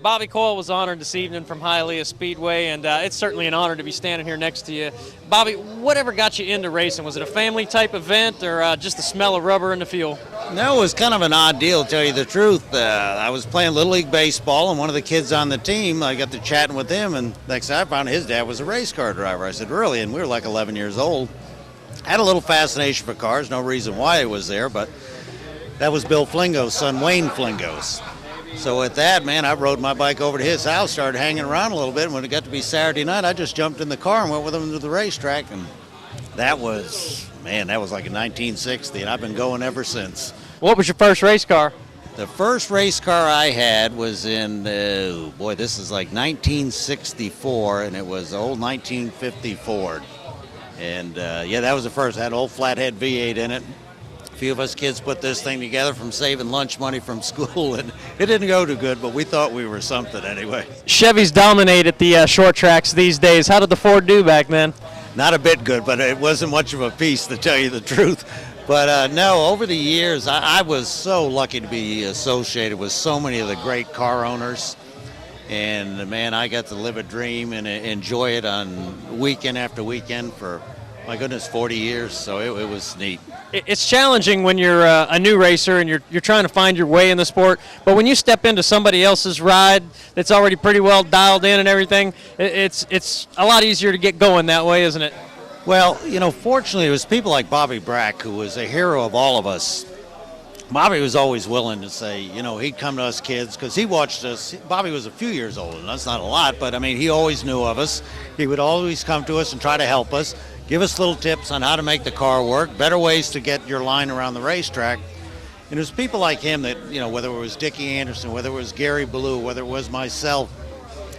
Bobby Coyle was honored this evening from Hialeah Speedway, and it's certainly an honor to be standing here next to you. Bobby, whatever got you into racing? Was it a family type event or just the smell of rubber and the fuel? No, it was kind of an odd deal, to tell you the truth. I was playing Little League Baseball, and one of the kids on the team, I got to chatting with him, and next thing I found his dad was a race car driver. I said, really? And we were like 11 years old. Had a little fascination for cars, no reason why it was there, but that was Bill Flingo's son, Wayne Flingo's. So at that, man, I rode my bike over to his house, started hanging around a little bit, and when it got to be Saturday night, I just jumped in the car and went with him to the racetrack, and that was like in 1960, and I've been going ever since. What was your first race car? The first race car I had was in, this is like 1964, and it was the old 1950 Ford. And that was the first. It had an old flathead V8 in it. A few of us kids put this thing together from saving lunch money from school, and it didn't go too good, but we thought we were something anyway. Chevys dominate at the short tracks these days. How did the Ford do back then? Not a bit good, but it wasn't much of a piece, to tell you the truth. But no, over the years, I was so lucky to be associated with so many of the great car owners. And, man, I got to live a dream and enjoy it on weekend after weekend for, my goodness, 40 years. So it was neat. It's challenging when you're a new racer and you're trying to find your way in the sport. But when you step into somebody else's ride that's already pretty well dialed in and everything, it's a lot easier to get going that way, isn't it? Well, fortunately, it was people like Bobby Brack, who was a hero of all of us. Bobby was always willing to say, he'd come to us kids because he watched us. Bobby was a few years older than us, not a lot, but, he always knew of us. He would always come to us and try to help us, give us little tips on how to make the car work, better ways to get your line around the racetrack. And it was people like him that, whether it was Dickie Anderson, whether it was Gary Ballou, whether it was myself,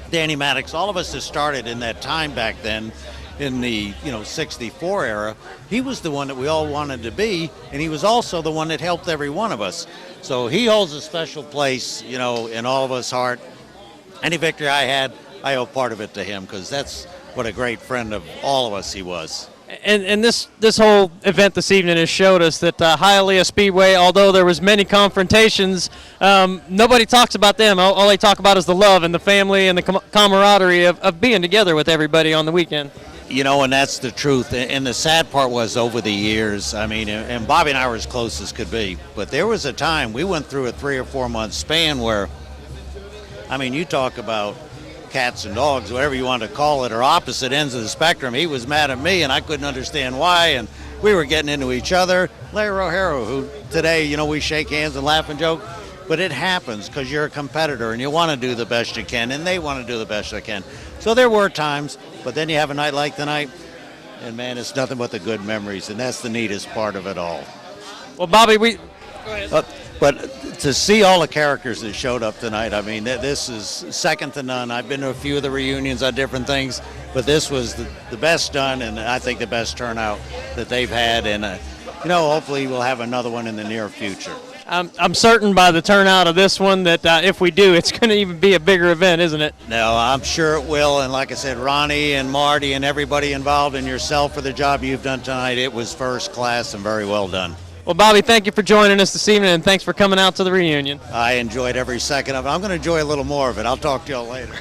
Danny Maddox, all of us that started in that time back then, in the 64 era, he was the one that we all wanted to be, and he was also the one that helped every one of us. So he holds a special place, in all of us' heart. Any victory I had, I owe part of it to him, because that's what a great friend of all of us he was. And this whole event this evening has showed us that Hialeah Speedway, although there was many confrontations, nobody talks about them. All they talk about is the love and the family and the camaraderie of being together with everybody on the weekend. And that's the truth. And the sad part was, over the years, and Bobby and I were as close as could be, but there was a time we went through a 3 or 4 month span where, you talk about cats and dogs, whatever you want to call it, or opposite ends of the spectrum. He was mad at me, and I couldn't understand why, and we were getting into each other. Larry O'Hara, who today, we shake hands and laugh and joke, but it happens because you're a competitor and you want to do the best you can, and they want to do the best they can. So there were times, but then you have a night like tonight, and man, it's nothing but the good memories, and that's the neatest part of it all. Well, Bobby, go ahead. But to see all the characters that showed up tonight, this is second to none. I've been to a few of the reunions on different things, but this was the best done, and I think the best turnout that they've had, and hopefully we'll have another one in the near future. I'm certain by the turnout of this one that if we do, it's going to even be a bigger event, isn't it? No, I'm sure it will. And like I said, Ronnie and Marty and everybody involved, and yourself for the job you've done tonight, it was first class and very well done. Well, Bobby, thank you for joining us this evening, and thanks for coming out to the reunion. I enjoyed every second of it. I'm going to enjoy a little more of it. I'll talk to y'all later.